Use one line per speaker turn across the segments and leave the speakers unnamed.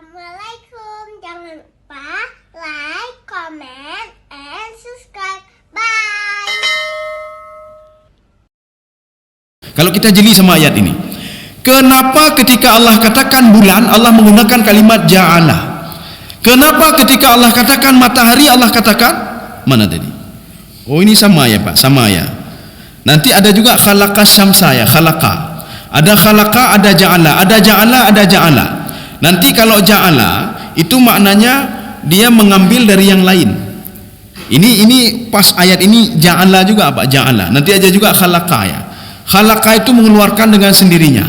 Assalamualaikum. Jangan lupa like, comment, and subscribe. Bye.
Kalau kita jeli sama ayat ini, kenapa ketika Allah katakan bulan, Allah menggunakan kalimat ja'ala? Kenapa ketika Allah katakan matahari, Allah katakan mana tadi? Oh, ini sama ya Pak, sama ya. Nanti ada juga khalaqa syamsa ya, khalaqa. Ada khalaqa, ada ja'ala, ada ja'ala, ada ja'ala. Nanti kalau ja'ala itu maknanya dia mengambil dari yang lain. Ini pas ayat ini ja'ala juga apa? Ja'ala. Nanti aja juga khalaqa ya. Khalaqa itu mengeluarkan dengan sendirinya.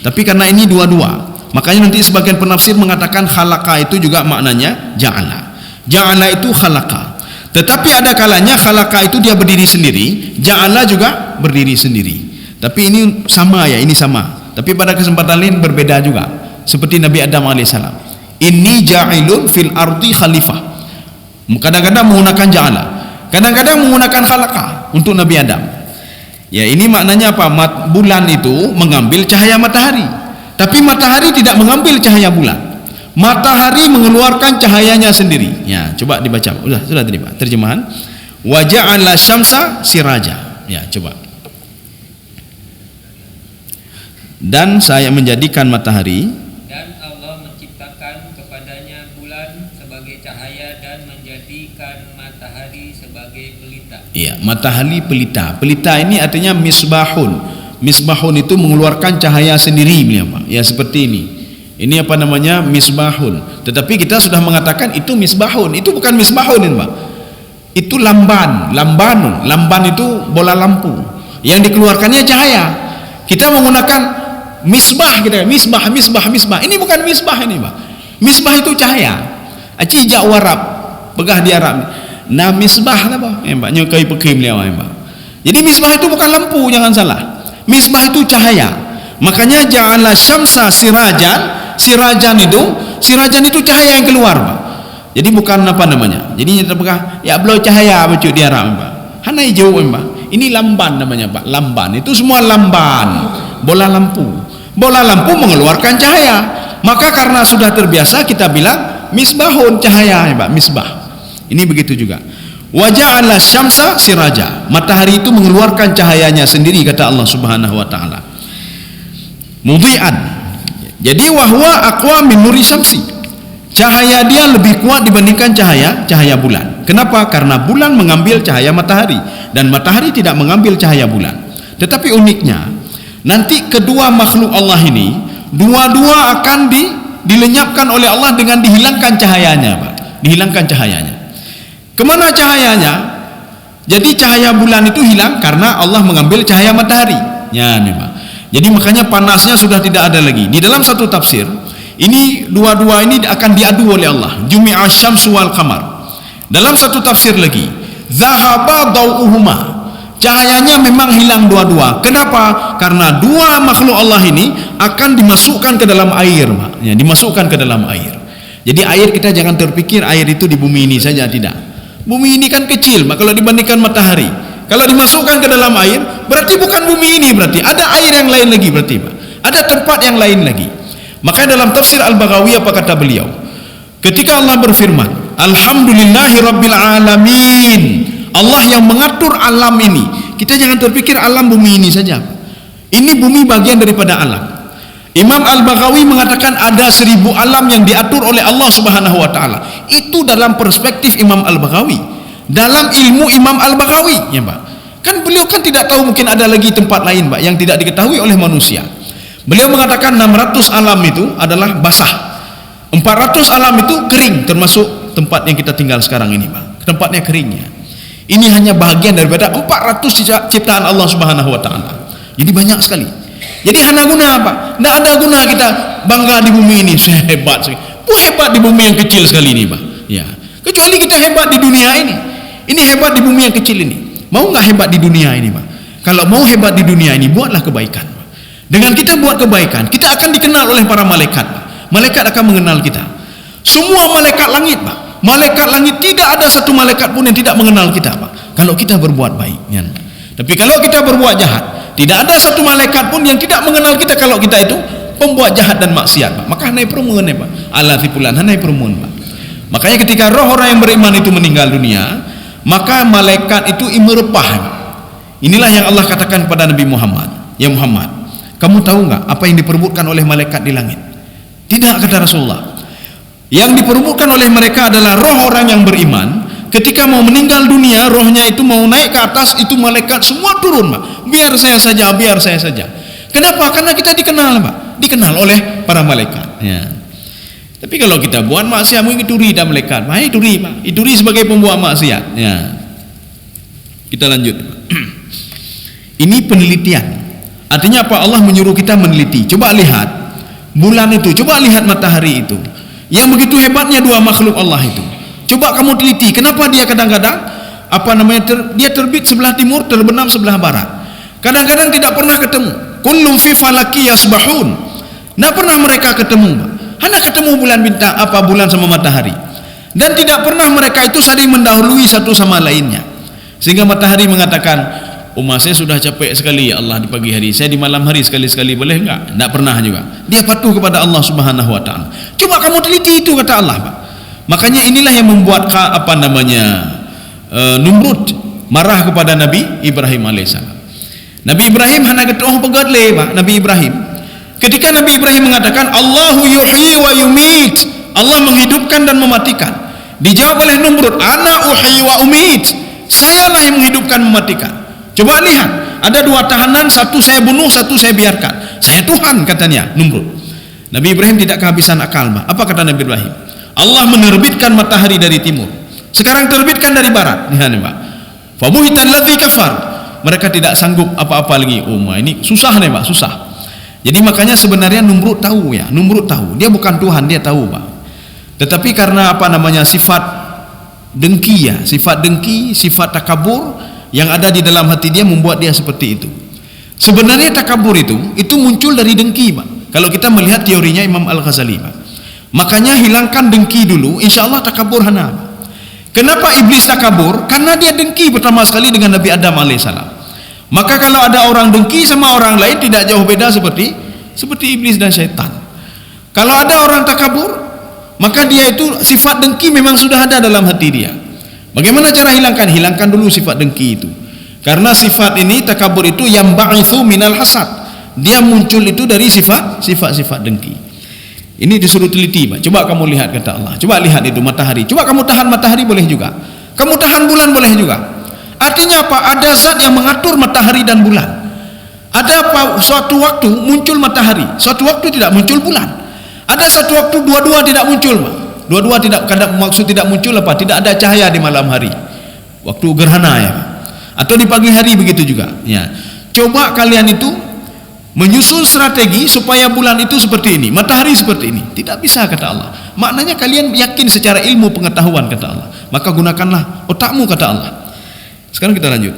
Tapi karena ini dua-dua, makanya nanti sebagian penafsir mengatakan khalaqa itu juga maknanya ja'ala. Ja'ala itu khalaqa. Tetapi ada kalanya khalaqa itu dia berdiri sendiri, ja'ala juga berdiri sendiri. Tapi ini sama ya, ini sama. Tapi pada kesempatan lain berbeda juga. Seperti Nabi Adam alaihissalam. Inni ja'ilun fil ardi khalifah. Kadang-kadang menggunakan ja'ala, kadang-kadang menggunakan khalaqa untuk Nabi Adam. Ya, ini maknanya apa? Bulan itu mengambil cahaya matahari, tapi matahari tidak mengambil cahaya bulan. Matahari mengeluarkan cahayanya sendiri. Ya, coba dibaca. Sudah tadi Pak, terjemahan. Wa ja'ala syamsa siraja. Ya, coba. Dan saya menjadikan matahari,
dan Allah menciptakan kepadanya bulan sebagai cahaya dan menjadikan matahari sebagai pelita.
iya, matahari pelita. Pelita ini artinya misbahun. Misbahun itu mengeluarkan cahaya sendiri, Pak. Ya, seperti ini. Ini apa namanya? Misbahun. Tetapi kita sudah mengatakan itu misbahun. Itu bukan misbahun ini, Pak. Itu lamban, lambanun. Lamban itu bola lampu. Yang dikeluarkannya cahaya. Kita menggunakan misbah, kita misbah. Ini bukan misbah ini, Pak. Misbah itu cahaya. Aci jak warab, pegah di Arab. Nah, misbah apa? Pak, nyukai pekim dia, Pak. Jadi misbah itu bukan lampu, jangan salah. Misbah itu cahaya. Makanya ja'ala syamsa sirajan. Sirajan itu cahaya yang keluar, Pak. Jadi bukan apa namanya. Jadi kita pegah ya blow cahaya bacu di Arab, Pak. Hanai jauh, Pak. Ini lamban namanya, Pak. Lamban itu semua lamban. Bola lampu. Bola lampu mengeluarkan cahaya. Maka karena sudah terbiasa kita bilang misbahun, cahaya ya Pak, misbah. Ini begitu juga. Wa ja'ala syamsa siraja. Matahari itu mengeluarkan cahayanya sendiri, kata Allah Subhanahu wa taala. Mudhi'an. Jadi wahwa aqwa min nuri syamsi. Cahaya dia lebih kuat dibandingkan cahaya bulan. Kenapa? Karena bulan mengambil cahaya matahari dan matahari tidak mengambil cahaya bulan. Tetapi uniknya, nanti kedua makhluk Allah ini dua-dua akan dilenyapkan oleh Allah dengan dihilangkan cahayanya, Pak. Dihilangkan cahayanya. Kemana cahayanya? Jadi cahaya bulan itu hilang karena Allah mengambil cahaya matahari. Ya, nih, Pak. Jadi makanya panasnya sudah tidak ada lagi. Di dalam satu tafsir, ini dua-dua ini akan diadu oleh Allah. Jumi'a syamsu wal qamar. Dalam satu tafsir lagi, zahaba dawuhuma. Cahayanya memang hilang dua-dua. Kenapa? Karena dua makhluk Allah ini akan dimasukkan ke dalam air, Pak. Ya, dimasukkan ke dalam air. Jadi air, kita jangan terpikir air itu di bumi ini saja, tidak. Bumi ini kan kecil, Pak, kalau dibandingkan matahari. Kalau dimasukkan ke dalam air, berarti bukan bumi ini, berarti ada air yang lain lagi, berarti, Pak. Ada tempat yang lain lagi. Makanya dalam tafsir Al-Baghawi apa kata beliau? Ketika Allah berfirman, Alhamdulillahi Rabbil Alamin, Allah yang mengatur alam ini. Kita jangan terpikir alam bumi ini saja. Ini bumi bagian daripada alam. Imam Al-Baghawi mengatakan ada 1000 alam yang diatur oleh Allah Subhanahu wa taala. Itu dalam perspektif Imam Al-Baghawi. Dalam ilmu Imam Al-Baghawi, ya, Pak. Kan beliau kan tidak tahu, mungkin ada lagi tempat lain, Pak, yang tidak diketahui oleh manusia. Beliau mengatakan 600 alam itu adalah basah. 400 alam itu kering, termasuk tempat yang kita tinggal sekarang ini, Pak. Tempatnya keringnya. Ini hanya bagian daripada 400 ciptaan Allah Subhanahu wa taala. Jadi banyak sekali. Jadi ada guna apa? Tidak ada guna kita bangga di bumi ini. Saya hebat sekali. Hebat di bumi yang kecil sekali ini, Pak. Ya. Kecuali kita hebat di dunia ini. Ini hebat di bumi yang kecil ini. Mau nggak hebat di dunia ini, Pak? Kalau mau hebat di dunia ini, buatlah kebaikan, Pak. Dengan kita buat kebaikan, kita akan dikenal oleh para malaikat, Pak. Malaikat akan mengenal kita. Semua malaikat langit, Pak. Malaikat langit, tidak ada satu malaikat pun yang tidak mengenal kita, Pak. Kalau kita berbuat baik, ya. Tapi kalau kita berbuat jahat, tidak ada satu malaikat pun yang tidak mengenal kita kalau kita itu pembuat jahat dan maksiat, Pak. Maka hanai perumuan ya, Pak. Allah tipulan hanai perumuan, Pak. Makanya ketika roh orang yang beriman itu meninggal dunia, maka malaikat itu imerepah. Inilah yang Allah katakan kepada Nabi Muhammad, ya Muhammad, kamu tahu nggak apa yang diperebutkan oleh malaikat di langit? Tidak, kata Rasulullah. Yang diperebutkan oleh mereka adalah roh orang yang beriman. Ketika mau meninggal dunia, rohnya itu mau naik ke atas, itu malaikat semua turun, Pak. Biar saya saja, biar saya saja. Kenapa? Karena kita dikenal, Pak. Dikenal oleh para malaikat. Ya. Tapi kalau kita buat maksiat, mungkin ituri dan malaikat. Nah, ituri, Pak. Ituri sebagai pembuat maksiat. Ya. Kita lanjut. Ini penelitian. Artinya apa? Allah menyuruh kita meneliti. Coba lihat bulan itu, coba lihat matahari itu. Yang begitu hebatnya dua makhluk Allah itu. Coba kamu teliti, kenapa dia kadang-kadang dia terbit sebelah timur, terbenam sebelah barat. Kadang-kadang tidak pernah ketemu. Kullum fi falaki yasbahun. Tidak pernah mereka ketemu. Hanya ketemu bulan bintang, bulan sama matahari. Dan tidak pernah mereka itu saling mendahului satu sama lainnya. Sehingga matahari mengatakan, saya sudah capek sekali ya Allah di pagi hari. Saya di malam hari sekali-sekali boleh enggak? Tidak pernah juga. Dia patuh kepada Allah Subhanahu wa taala. Coba kamu teliti itu, kata Allah, Pak. Makanya inilah yang membuat Numrud marah kepada Nabi Ibrahim alaihissalam. Nabi Ibrahim hanya ketua pegadle, Pak. Nabi Ibrahim. Ketika Nabi Ibrahim mengatakan Allahu yuhyi wa yumit, Allah menghidupkan dan mematikan. Dijawab oleh Numrud, ana uhyi wa umit. Sayalah yang menghidupkan mematikan. Coba lihat, ada dua tahanan, satu saya bunuh, satu saya biarkan. Saya Tuhan, katanya Numrud. Nabi Ibrahim tidak kehabisan akal, Pak. Apa kata Nabi Ibrahim? Allah menerbitkan matahari dari timur, sekarang terbitkan dari barat. Lihat, Pak. Fabuhital ladzi kafar. Mereka tidak sanggup apa-apa lagi. Ini susah nih, Pak, susah. Jadi makanya sebenarnya Numrud tahu ya, Numrud tahu. Dia bukan Tuhan, dia tahu, Pak. Tetapi karena sifat dengki ya, sifat dengki, sifat takabur yang ada di dalam hati dia membuat dia seperti itu. Sebenarnya takabur itu muncul dari dengki, Pak. Kalau kita melihat teorinya Imam Al-Ghazali, Pak. Makanya hilangkan dengki dulu, insya Allah takabur hana. Kenapa iblis takabur? Karena dia dengki pertama sekali dengan Nabi Adam alaihissalam. Maka kalau ada orang dengki sama orang lain tidak jauh beda seperti iblis dan syaitan. Kalau ada orang takabur, maka dia itu sifat dengki memang sudah ada dalam hati dia. Bagaimana cara hilangkan? Hilangkan dulu sifat dengki itu. Karena sifat ini, takabur itu yang ba'ithu minal hasad. Dia muncul itu dari sifat-sifat dengki. Ini disuruh teliti, Pak. Coba kamu lihat, kata Allah. Coba lihat itu matahari. Coba kamu tahan matahari boleh juga. Kamu tahan bulan boleh juga. Artinya apa? Ada zat yang mengatur matahari dan bulan. Ada apa? Suatu waktu muncul matahari, suatu waktu tidak muncul bulan. Ada satu waktu dua-dua tidak muncul, Pak. Dua-dua tidak, kadang maksud tidak muncul apa? Tidak ada cahaya di malam hari. Waktu gerhana ya, Pak. Atau di pagi hari begitu juga. Ya. Coba kalian itu menyusun strategi supaya bulan itu seperti ini, matahari seperti ini. Tidak bisa, kata Allah. Maknanya kalian yakin secara ilmu pengetahuan, kata Allah. Maka gunakanlah otakmu, kata Allah. Sekarang kita lanjut.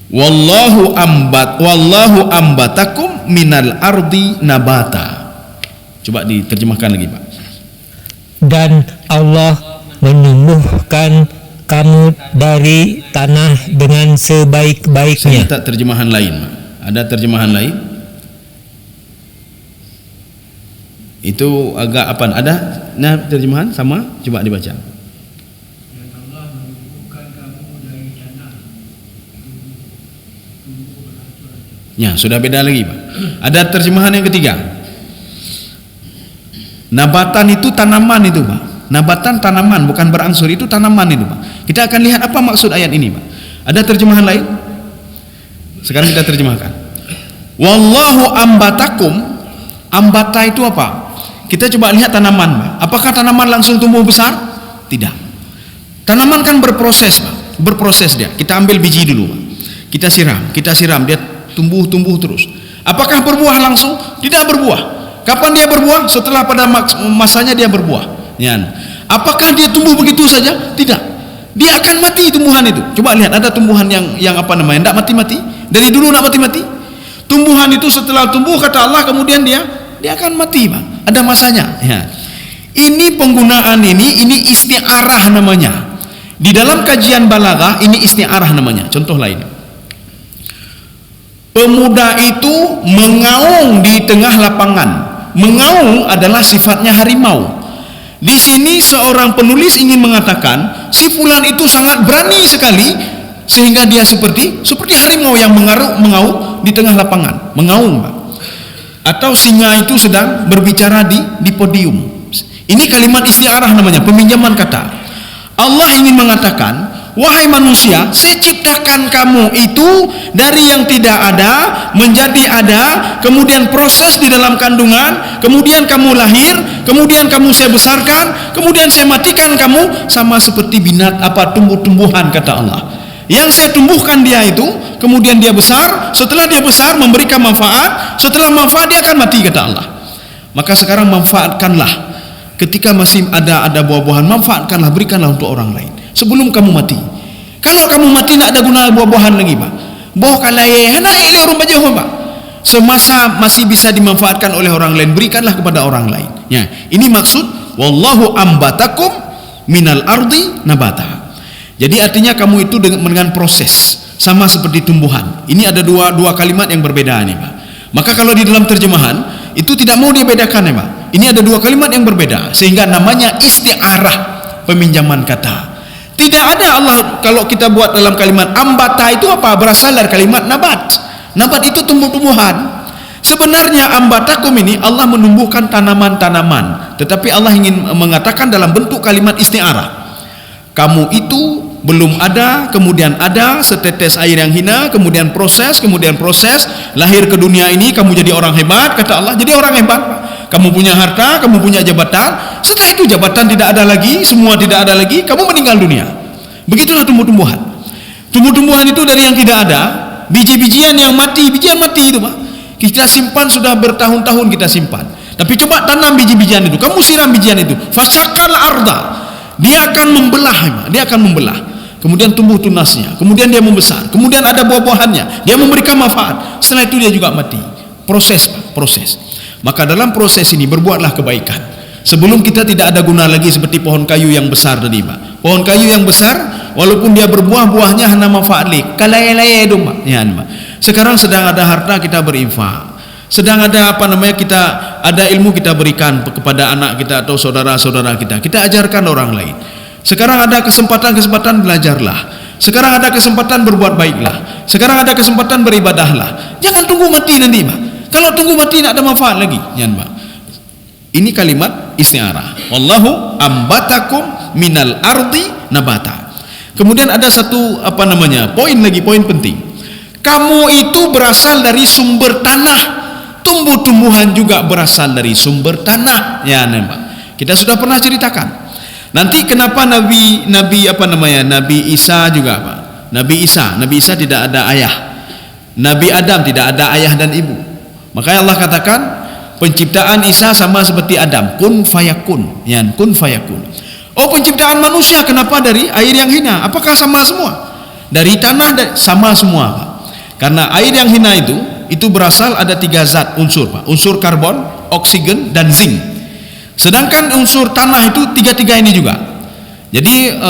Wallahu ambatakum minal ardi nabata. Coba diterjemahkan lagi, Pak.
Dan Allah menumbuhkan kamu dari tanah dengan
Saya
sebaik-baiknya.
minta terjemahan lain, Pak. Ada terjemahan lain? Itu agak apa? Ada? Nah, terjemahan sama? Coba dibaca. Ya, sudah beda lagi, Pak. Ada terjemahan yang ketiga. Nabatan itu tanaman itu, Pak. Nabatan tanaman, bukan berangsur, itu tanaman itu, Pak. Kita akan lihat apa maksud ayat ini, Pak. Ada terjemahan lain? Sekarang kita terjemahkan. Wallahu ambatakum. Ambata itu apa? Kita coba lihat tanaman, Pak. Apakah tanaman langsung tumbuh besar? Tidak. Tanaman kan berproses, Pak. Berproses dia. Kita ambil biji dulu, Pak. Kita siram, dia tumbuh terus. Apakah berbuah langsung? Tidak berbuah. Kapan dia berbuah? Setelah pada masanya dia berbuah. Ya. Apakah dia tumbuh begitu saja? Tidak. Dia akan mati tumbuhan itu. Coba lihat, ada tumbuhan yang apa namanya? Tidak mati-mati. Dari dulu tidak mati-mati. Tumbuhan itu setelah tumbuh, kata Allah, kemudian dia akan mati, Pak. Ada masanya. Ya. Ini penggunaan ini isti'arah namanya. Di dalam kajian balaghah ini isti'arah namanya. Contoh lain. pemuda itu mengaung di tengah lapangan. Mengaung adalah sifatnya harimau. Di sini seorang penulis ingin mengatakan si fulan itu sangat berani sekali sehingga dia seperti harimau yang mengaung di tengah lapangan, mengaung, Pak. Atau singa itu sedang berbicara di podium. Ini kalimat istiarah namanya, peminjaman kata. Allah ingin mengatakan, wahai manusia, saya ciptakan kamu itu dari yang tidak ada menjadi ada, kemudian proses di dalam kandungan, kemudian kamu lahir, kemudian kamu saya besarkan, kemudian saya matikan kamu, sama seperti tumbuh-tumbuhan, kata Allah. Yang saya tumbuhkan dia itu, kemudian dia besar, setelah dia besar memberikan manfaat, setelah manfaat dia akan mati, kata Allah. Maka sekarang manfaatkanlah, ketika masih ada buah-buahan, manfaatkanlah, berikanlah untuk orang lain sebelum kamu mati. Kalau kamu mati tidak ada guna buah-buahan lagi, Pak. Boh kalai hanai le orang bajah, Pak. Semasa masih bisa dimanfaatkan oleh orang lain, berikanlah kepada orang lain. Ya, ini maksud wallahu ambatakum minal ardi nabata. Jadi artinya kamu itu dengan proses sama seperti tumbuhan. Ini ada dua kalimat yang berbeda nih, Pak. Maka kalau di dalam terjemahan itu tidak mau dibedakan, ya, Pak. Ini ada dua kalimat yang berbeda sehingga namanya isti'arah, peminjaman kata. Tidak ada Allah kalau kita buat dalam kalimat ambata itu apa? Berasal dari kalimat nabat. Nabat itu tumbuh-tumbuhan. Sebenarnya ambatakum ini Allah menumbuhkan tanaman-tanaman, tetapi Allah ingin mengatakan dalam bentuk kalimat isti'arah. Kamu itu belum ada, kemudian ada setetes air yang hina, kemudian proses, lahir ke dunia ini kamu jadi orang hebat, kata Allah, jadi orang hebat. Kamu punya harta, kamu punya jabatan, setelah itu jabatan tidak ada lagi, semua tidak ada lagi, kamu meninggal dunia. Begitulah tumbuh-tumbuhan. Tumbuh-tumbuhan itu dari yang tidak ada, biji-bijian yang mati, bijian mati itu, Pak. Kita simpan sudah bertahun-tahun kita simpan. Tapi coba tanam biji-bijian itu, kamu siram bijian itu, fasyakal arda. Dia akan membelah, dia akan membelah. Kemudian tumbuh tunasnya, kemudian dia membesar, kemudian ada buah-buahannya, dia memberikan manfaat. Setelah itu dia juga mati. Proses, Pak, proses. Maka dalam proses ini berbuatlah kebaikan. Sebelum kita tidak ada guna lagi seperti pohon kayu yang besar tadi, Pak. Pohon kayu yang besar, walaupun dia berbuah, buahnya hanya manfaat lik. Kalai-lai itu, Pak. Ya, Pak. Sekarang sedang ada harta kita berinfak. Sedang ada kita ada ilmu kita berikan kepada anak kita atau saudara-saudara kita. Kita ajarkan orang lain. Sekarang ada kesempatan belajarlah. Sekarang ada kesempatan berbuat baiklah. Sekarang ada kesempatan beribadahlah. Jangan tunggu mati nanti, Pak. Kalau tunggu mati tidak ada manfaat lagi. Jangan, Pak. Ini kalimat isti'arah. Wallahu ambatakum minal ardi nabata. Kemudian ada satu poin penting. Kamu itu berasal dari sumber tanah. Tumbuh-tumbuhan juga berasal dari sumber tanah. Ya, Pak. Kita sudah pernah ceritakan. Nanti kenapa Nabi Isa juga, Pak. Nabi Isa tidak ada ayah. Nabi Adam tidak ada ayah dan ibu. Makanya Allah katakan penciptaan Isa sama seperti Adam, kun fayakun. Ya, kun fayakun. Oh, penciptaan manusia kenapa dari air yang hina? Apakah sama semua? Dari tanah sama semua, Pak. Karena air yang hina itu berasal ada 3 zat unsur, Pak. Unsur karbon, oksigen, dan zinc. Sedangkan unsur tanah itu 3 ini juga. Jadi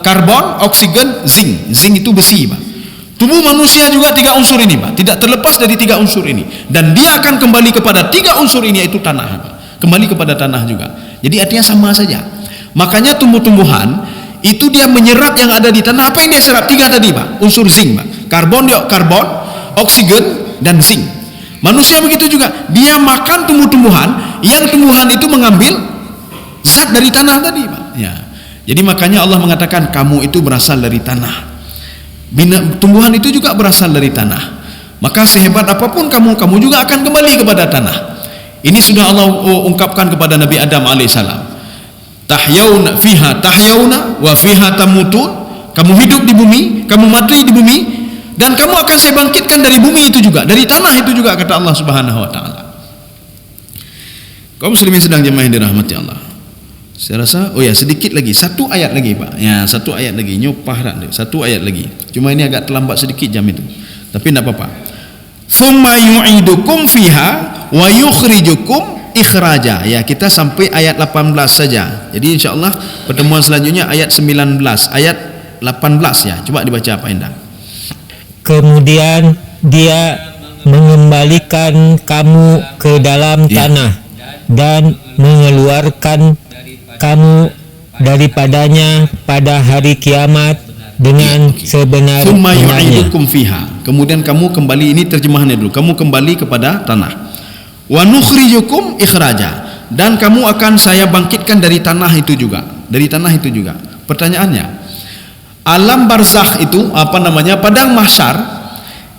karbon, oksigen, zinc. Zinc itu besi, Pak. Tubuh manusia juga 3 unsur ini, Pak. Tidak terlepas dari 3 unsur ini. Dan dia akan kembali kepada 3 unsur ini, yaitu tanah, Pak. Kembali kepada tanah juga. Jadi artinya sama saja. Makanya tumbuh-tumbuhan itu dia menyerap yang ada di tanah. Apa yang dia serap? 3 tadi, Pak. Unsur zinc, Pak. Karbon, oksigen, dan zinc. Manusia begitu juga, dia makan tumbuh-tumbuhan, yang tumbuhan itu mengambil zat dari tanah tadi, Pak. Ya. Jadi makanya Allah mengatakan kamu itu berasal dari tanah. Tumbuhan itu juga berasal dari tanah. Maka sehebat apapun kamu juga akan kembali kepada tanah. Ini sudah Allah ungkapkan kepada Nabi Adam alaihissalam. Tahyauna fiha tahyauna wa fiha tamutun. Kamu hidup di bumi, kamu mati di bumi, dan kamu akan saya bangkitkan dari bumi itu juga, dari tanah itu juga, kata Allah Subhanahu wa taala. Kaum muslimin sedang jemaah yang dirahmati Allah. Saya rasa sedikit lagi, 1 ayat lagi, Pak. Ya, 1 ayat lagi, nyopah 1 ayat lagi. Cuma ini agak terlambat sedikit jam itu. Tapi tidak apa-apa. Tsumma yu'idukum fiha wa yukhrijukum ikhraja. Ya, kita sampai ayat 18 saja. Jadi insyaallah pertemuan selanjutnya ayat 19, ayat 18 ya. Coba dibaca Pak Endang.
Kemudian dia mengembalikan kamu ke dalam tanah dan mengeluarkan kamu daripadanya pada hari kiamat dengan
Thumma
sebenar-benarnya.
yu'idukum fiha. Kemudian kamu kembali, ini terjemahannya dulu. Kamu kembali kepada tanah. Wa nukhrijukum ikhraja. Dan kamu akan saya bangkitkan dari tanah itu juga. Dari tanah itu juga. Pertanyaannya, alam barzakh itu apa namanya? Padang mahsyar.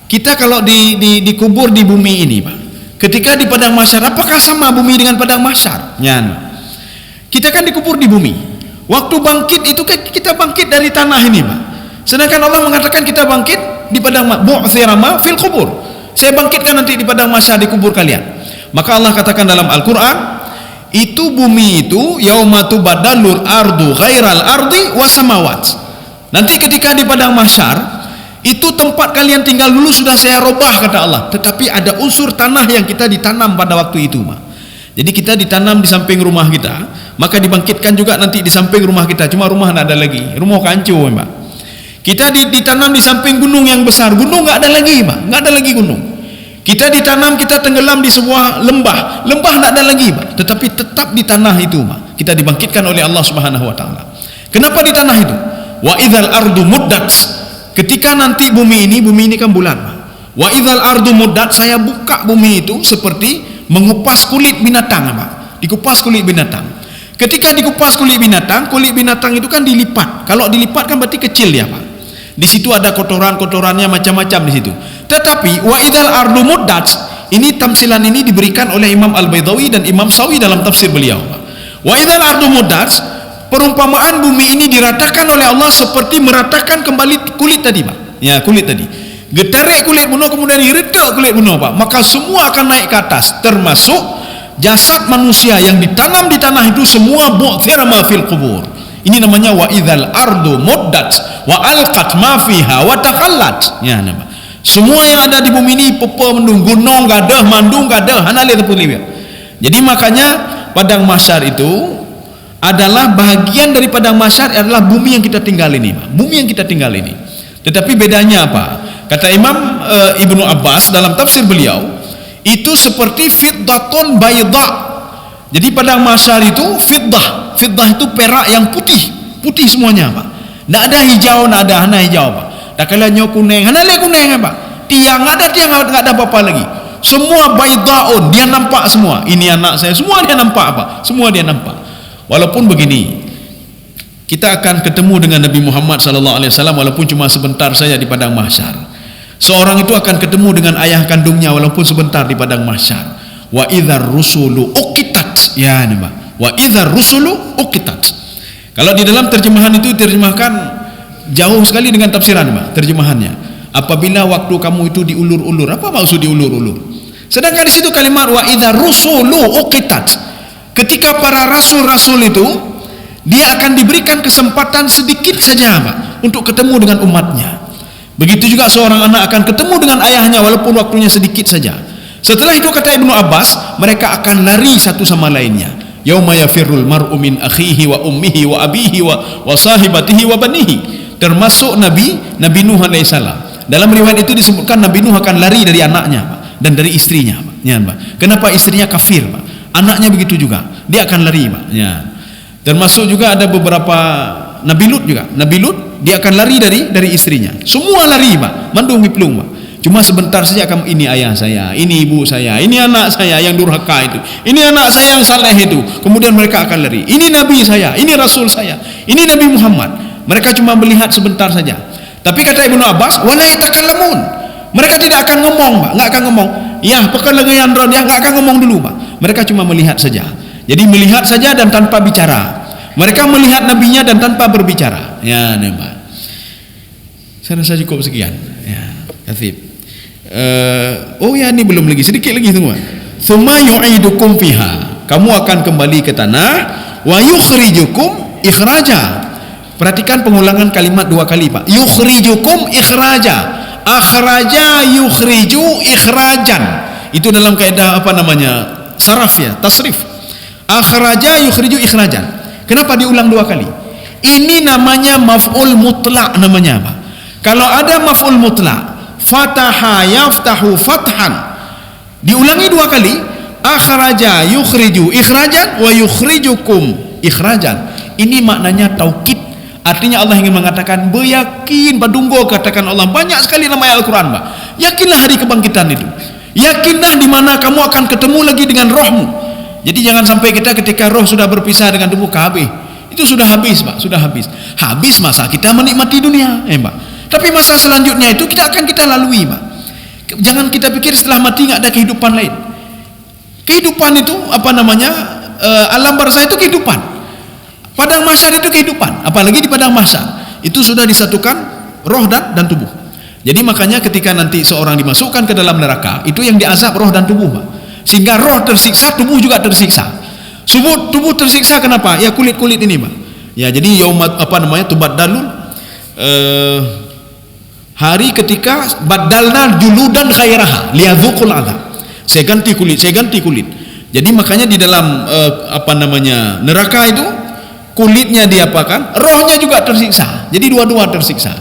Kita kalau dikubur di bumi ini, Pak. Ketika di padang mahsyar, apakah sama bumi dengan padang mahsyar? Ya. Kita kan dikubur di bumi. Waktu bangkit itu kita bangkit dari tanah ini, Pak. Sedangkan Allah mengatakan kita bangkit di padang bu'thirama fil kubur. Saya bangkitkan nanti di padang mahsyar, di kubur kalian. Maka Allah katakan dalam Al-Qur'an, itu bumi itu yauma tubaddalul ardu ghairal ardi wasamawat. Nanti ketika di padang mahsyar, itu tempat kalian tinggal dulu sudah saya robah, kata Allah. Tetapi ada unsur tanah yang kita ditanam pada waktu itu, Pak. Jadi kita ditanam di samping rumah kita, maka dibangkitkan juga nanti di samping rumah kita. Cuma rumah tidak ada lagi, rumah hancur, Pak. Kita ditanam di samping gunung yang besar, gunung nggak ada lagi, Pak. Nggak ada lagi gunung. Kita ditanam, kita tenggelam di sebuah lembah, lembah nggak ada lagi, Pak. Tetapi tetap di tanah itu, Pak. Kita dibangkitkan oleh Allah Subhanahu Wa Taala. Kenapa di tanah itu? Wa idzal ardu muddat. Ketika nanti bumi ini kan bulan, Pak. Wa idzal ardu muddat, saya buka bumi itu seperti mengupas kulit binatang, Pak. Dikupas kulit binatang. Ketika dikupas kulit binatang itu kan dilipat. Kalau dilipat kan berarti kecil ya, Pak. Di situ ada kotoran-kotorannya macam-macam di situ. Tetapi wa idzal ardu muddat, ini tamsilan ini diberikan oleh Imam Al-Baydawi dan Imam Sawi dalam tafsir beliau, Pak. Wa idzal ardu muddat, perumpamaan bumi ini diratakan oleh Allah seperti meratakan kembali kulit tadi, Pak. Ya, kulit tadi. Getarik kulit bunuh, kemudian diretak kulit bunuh, Pak. Maka semua akan naik ke atas, termasuk jasad manusia yang ditanam di tanah itu semua bu'thirama fil kubur. Ini namanya wa idzal ardu muddat wa alqat ma fiha wa takhallat. Ya, nama. Semua yang ada di bumi ini pepe mendung, gunung gadah, mandung gadah, hanale tepun liwat. Jadi makanya padang mahsyar itu adalah bahagian dari padang mahsyar adalah bumi yang kita tinggal ini, Pak. Bumi yang kita tinggal ini. Tetapi bedanya apa? Kata Imam Ibnu Abbas dalam tafsir beliau, itu seperti fiddatun bayda. Jadi padang mahsyar itu fiddah. Fiddah itu perak yang putih, putih semuanya, Pak. Tidak ada hijau, tidak ada hana hijau, Pak. Tak kala nyo kuning, hana le kuning, Pak. Tiang ada, tiang tidak ada apa-apa lagi. Semua baydaun, dia nampak semua. Ini anak saya, semua dia nampak, Pak. Semua dia nampak. Walaupun begini, kita akan ketemu dengan Nabi Muhammad SAW walaupun cuma sebentar saja di padang mahsyar. Seorang itu akan ketemu dengan ayah kandungnya walaupun sebentar di padang mahsyar. Wa idzar rusulu uqitat. Ya, Pak. Wa idzar rusulu uqitat. Kalau di dalam terjemahan itu terjemahkan jauh sekali dengan tafsiran, Pak. Terjemahannya, apabila waktu kamu itu diulur-ulur. Apa maksud diulur-ulur? Sedangkan di situ kalimat wa idzar rusulu uqitat. Ketika para rasul-rasul itu dia akan diberikan kesempatan sedikit saja, Pak, untuk ketemu dengan umatnya. Begitu juga seorang anak akan ketemu dengan ayahnya walaupun waktunya sedikit saja. Setelah itu kata Ibnu Abbas, mereka akan lari satu sama lainnya. Yauma yafirrul mar'u min akhihi wa ummihi wa abihi wa sahibatihi wa banihi. Termasuk Nabi Nuh alaihissalam. Dalam riwayat itu disebutkan Nabi Nuh akan lari dari anaknya, Pak, dan dari istrinya, Pak. Ya, Pak. Kenapa istrinya kafir, Pak? Anaknya begitu juga, dia akan lari, Pak. Ya. Termasuk juga ada beberapa Nabi Lut juga. Nabi Lut dia akan lari dari istrinya. Semua lari, Pak. Mandung miplung, Pak. Cuma sebentar saja kamu, ini ayah saya, ini ibu saya, ini anak saya yang durhaka itu, ini anak saya yang saleh itu. Kemudian mereka akan lari. Ini nabi saya, ini rasul saya, ini Nabi Muhammad. Mereka cuma melihat sebentar saja. Tapi kata Ibnu Abbas, wala yatakallamun. Mereka tidak akan ngomong, Pak. Enggak akan ngomong. Ya, pekelengan ron yang enggak akan ngomong dulu, Pak. Mereka cuma melihat saja. Jadi melihat saja dan tanpa bicara. Mereka melihat nabinya dan tanpa berbicara. Ya, Pak. Saya rasa cukup sekian. Ya, katsib. Oh ya, ini belum lagi, sedikit lagi semua. Tsumma yu'idukum fiha. Kamu akan kembali ke tanah, wa yukhrijukum ikhraja. Perhatikan pengulangan kalimat dua kali, Pak. Yukhrijukum ikhraja. Akhraja yukhriju ikhrajan. Itu dalam kaidah apa namanya? Saraf ya, tasrif. Akhraja yukhriju ikhrajan. Kenapa diulang dua kali? Ini namanya maf'ul mutlak namanya, Pak. Kalau ada maf'ul mutlak, Fataha yaftahu fathan. Diulangi 2 kali. Akhraja yukhriju ikhrajan wa yukhrijukum ikhrajan. Ini maknanya taukid. Artinya Allah ingin mengatakan beyakin badunggo, katakan Allah banyak sekali nama Al-Quran, Pak. Yakinlah hari kebangkitan itu. Yakinlah di mana kamu akan ketemu lagi dengan rohmu. Jadi jangan sampai kita ketika roh sudah berpisah dengan tubuh habis. Itu sudah habis, Pak, sudah habis. Habis masa kita menikmati dunia, Pak. Tapi masa selanjutnya itu kita lalui, Pak. Jangan kita pikir setelah mati nggak ada kehidupan lain. Kehidupan itu alam barzah itu kehidupan. Padang mahsyar itu kehidupan, apalagi di padang mahsyar itu sudah disatukan roh dan tubuh. Jadi makanya ketika nanti seorang dimasukkan ke dalam neraka, itu yang diazab roh dan tubuh, Pak. Sehingga roh tersiksa, tubuh juga tersiksa. Tubuh tersiksa kenapa? Ya kulit-kulit ini, Pak. Ya, jadi tubaddalul hari ketika badalna juludan ghairaha liyadzuqul adzab. Saya ganti kulit. Jadi makanya di dalam neraka itu kulitnya diapakan? Rohnya juga tersiksa. Jadi dua-dua tersiksa.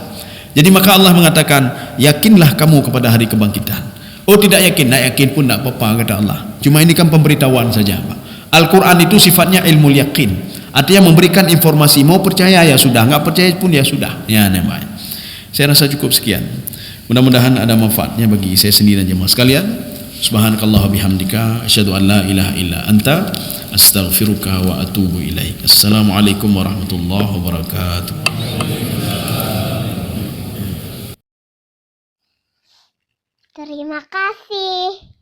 Jadi maka Allah mengatakan, yakinlah kamu kepada hari kebangkitan. Oh, tidak yakin, tidak yakin pun tidak apa-apa, kata Allah. Cuma ini kan pemberitahuan saja, Pak. Al-Quran itu sifatnya ilmu yakin. Artinya memberikan informasi. Mau percaya ya sudah, nggak percaya pun ya sudah. Ya, namanya. Saya rasa cukup sekian. Mudah-mudahan ada manfaatnya bagi saya sendiri dan jemaah sekalian. Subhanakallah bihamdika asyhadu an la ilaha illa anta astaghfiruka wa atubu ilaik. Assalamualaikum warahmatullahi wabarakatuh.
Terima kasih.